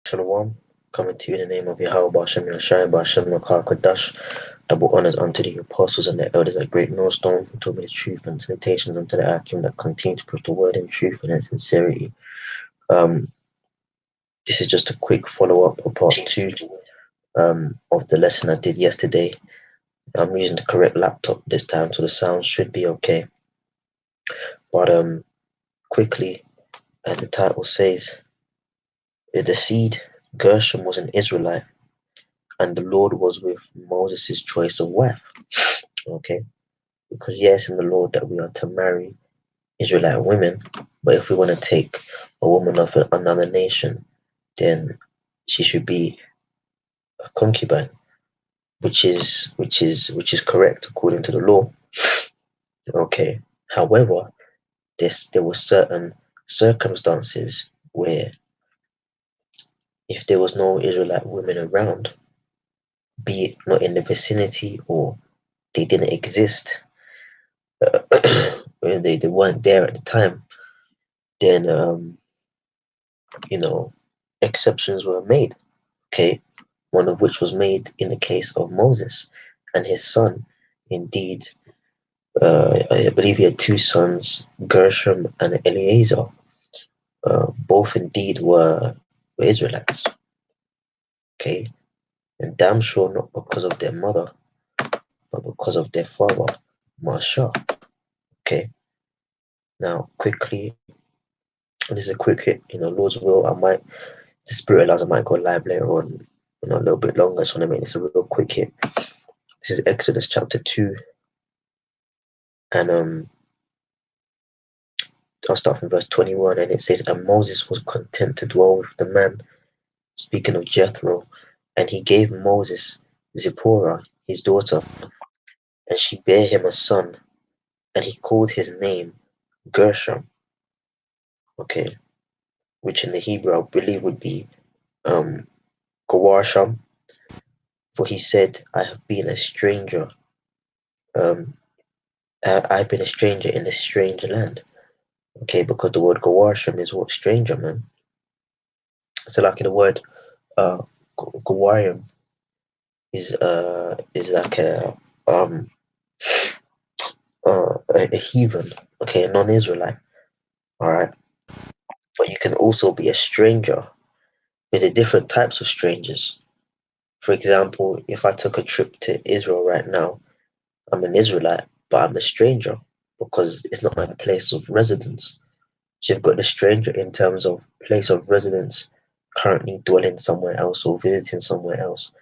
Shalom, coming to you in the name of Yahweh Bashem Yashai Bashem Makar Kodash. Double honors unto the apostles and the elders at Great Millstone who told me the truth, and salutations unto the Akim that continue to put the word in truth and in sincerity. Um, this is just a quick follow-up of part two of the lesson I did yesterday. I'm using the correct laptop this time, so the sound should be okay. But quickly, as the title says, the seed Gershom was an Israelite, and the Lord was with Moses' choice of wife. Okay, because yes, in the Lord that we are to marry Israelite women, but if we want to take a woman of another nation, then she should be a concubine, which is correct according to the law. Okay. However, there were certain circumstances where if there was no Israelite women around, be it not in the vicinity or they didn't exist, they weren't there at the time, then you know, exceptions were made. Okay, one of which was made in the case of Moses and his son. Indeed, I believe he had two sons, Gershom and Eleazar. Both indeed were Israelites. Okay, and damn sure not because of their mother, but because of their father, Marsha. Okay, now quickly, this is a quick hit. Lord's will. The Spirit allows, I might go live later on. A little bit longer. So I want to make this a real quick hit. This is Exodus chapter 2, and I'll start from verse 21, and it says, "And Moses was content to dwell with the man," speaking of Jethro, "and he gave Moses Zipporah, his daughter, and she bare him a son, and he called his name Gershom," okay, which in the Hebrew I believe would be um, Gawarsham, "for he said, I have been a stranger, um, I've been a stranger in a strange land." Okay, because the word Gawarsham is what? Stranger, man. So like the word uh, Gawarium is like um a heathen, okay, a non-Israelite, all right. But you can also be a stranger. There's different types of strangers. For example, if I took a trip to Israel right now, I'm an Israelite, but I'm a stranger because it's not my place of residence. So you've got the stranger in terms of place of residence, currently dwelling somewhere else or visiting somewhere else,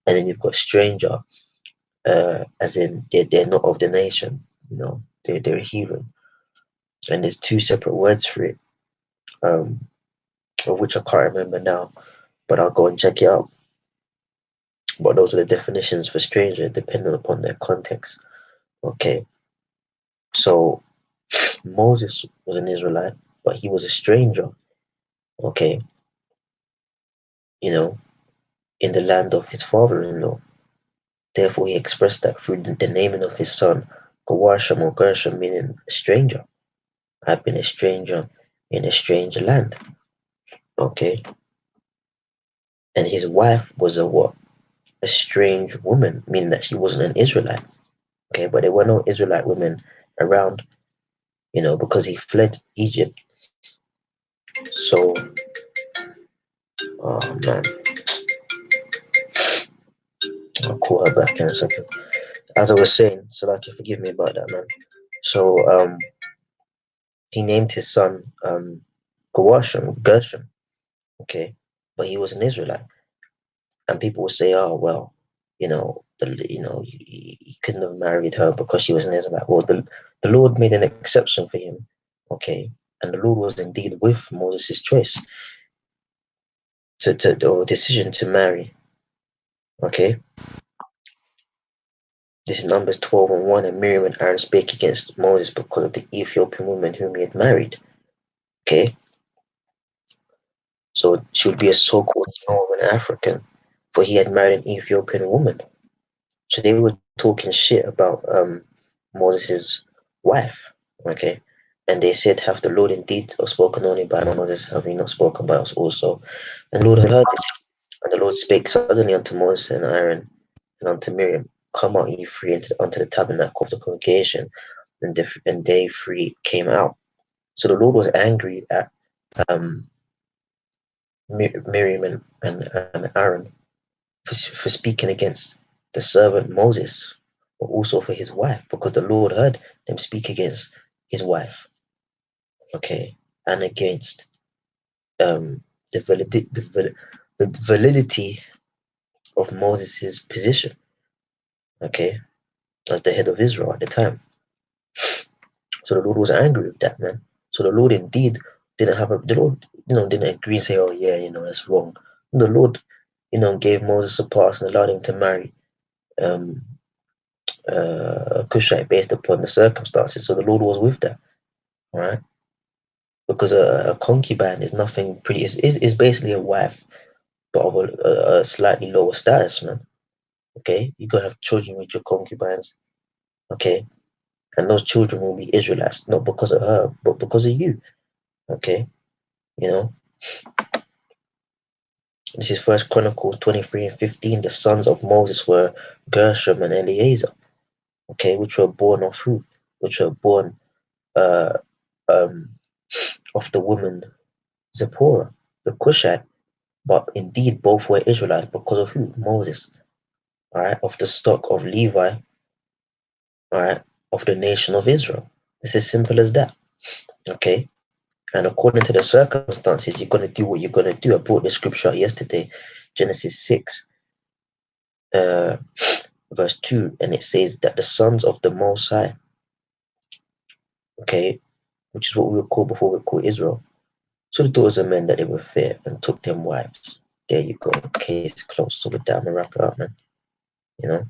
and then you've got stranger, as in they're not of the nation. They're a heathen, and there's two separate words for it, um, of which I can't remember now, but I'll go and check it out. But those are the definitions for stranger, depending upon their context. Okay, so Moses was an Israelite, but he was a stranger. Okay, you know, in the land of his father-in-law. Therefore, he expressed that through the naming of his son, Gawasham or Gershom, meaning stranger. I've been a stranger in a strange land. Okay, and his wife was a what? A strange woman, meaning that she wasn't an Israelite. Okay, but there were no Israelite women around, because he fled Egypt. So, oh man, I'll call her back in a second. As I was saying, so like, forgive me about that, man. So, he named his son Gershom. Okay, but he was an Israelite, and people would say, "Oh, well, he couldn't have married her because she was an Israelite." Well, the Lord made an exception for him, okay, and the Lord was indeed with Moses' choice or decision to marry. Okay, this is Numbers 12:1, and Miriam and Aaron spake against Moses because of the Ethiopian woman whom he had married. Okay, so she would be a so-called Northern African, for he had married an Ethiopian woman. So they were talking shit about Moses' wife. Okay, And they said, have the Lord indeed spoken only by Moses, have he not spoken by us also? And the Lord had heard it. And the Lord spake suddenly unto Moses and Aaron and unto Miriam, come out ye three unto the tabernacle of the congregation. And they three came out. So the Lord was angry at um, Miriam and Aaron for speaking against the servant Moses, but also for his wife, because the Lord heard them speak against his wife, okay, and against um, the, the validity of Moses' position, okay, as the head of Israel at the time. So the Lord was angry with that, man. So the Lord indeed the Lord, didn't agree and say, oh yeah, that's wrong. The Lord, gave Moses a pass and allowed him to marry um, Cushite based upon the circumstances. So the Lord was with them, right? Because a concubine is nothing pretty. It's basically a wife, but of a slightly lower status, man. Okay, you gotta have children with your concubines. Okay, and those children will be Israelites, not because of her, but because of you. Okay, you know. This is First Chronicles 23:15. The sons of Moses were Gershom and Eleazar. Okay, which were born of who? Which were born uh, um, of the woman Zipporah, the Cushite, but indeed both were Israelites because of who? Moses, all right, of the stock of Levi, all right, of the nation of Israel. It's as simple as that, okay? And according to the circumstances, you're going to do what you're going to do. I brought the scripture out yesterday, Genesis 6, uh, verse 2, and it says that the sons of the Most High, okay, which is what we were called before we were called Israel, so the daughters of men that they were fair and took them wives. There you go, case closed. So with that, I'm going to wrap it up, man.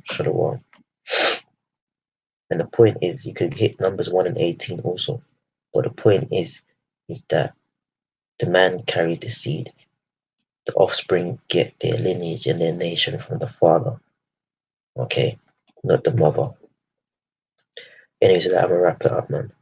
Shalom. And the point is, you could hit numbers 1 and 18 also. But the point is that the man carries the seed. The offspring get their lineage and their nation from the father. Okay? Not the mother. Anyways, I'm gonna wrap it up, man.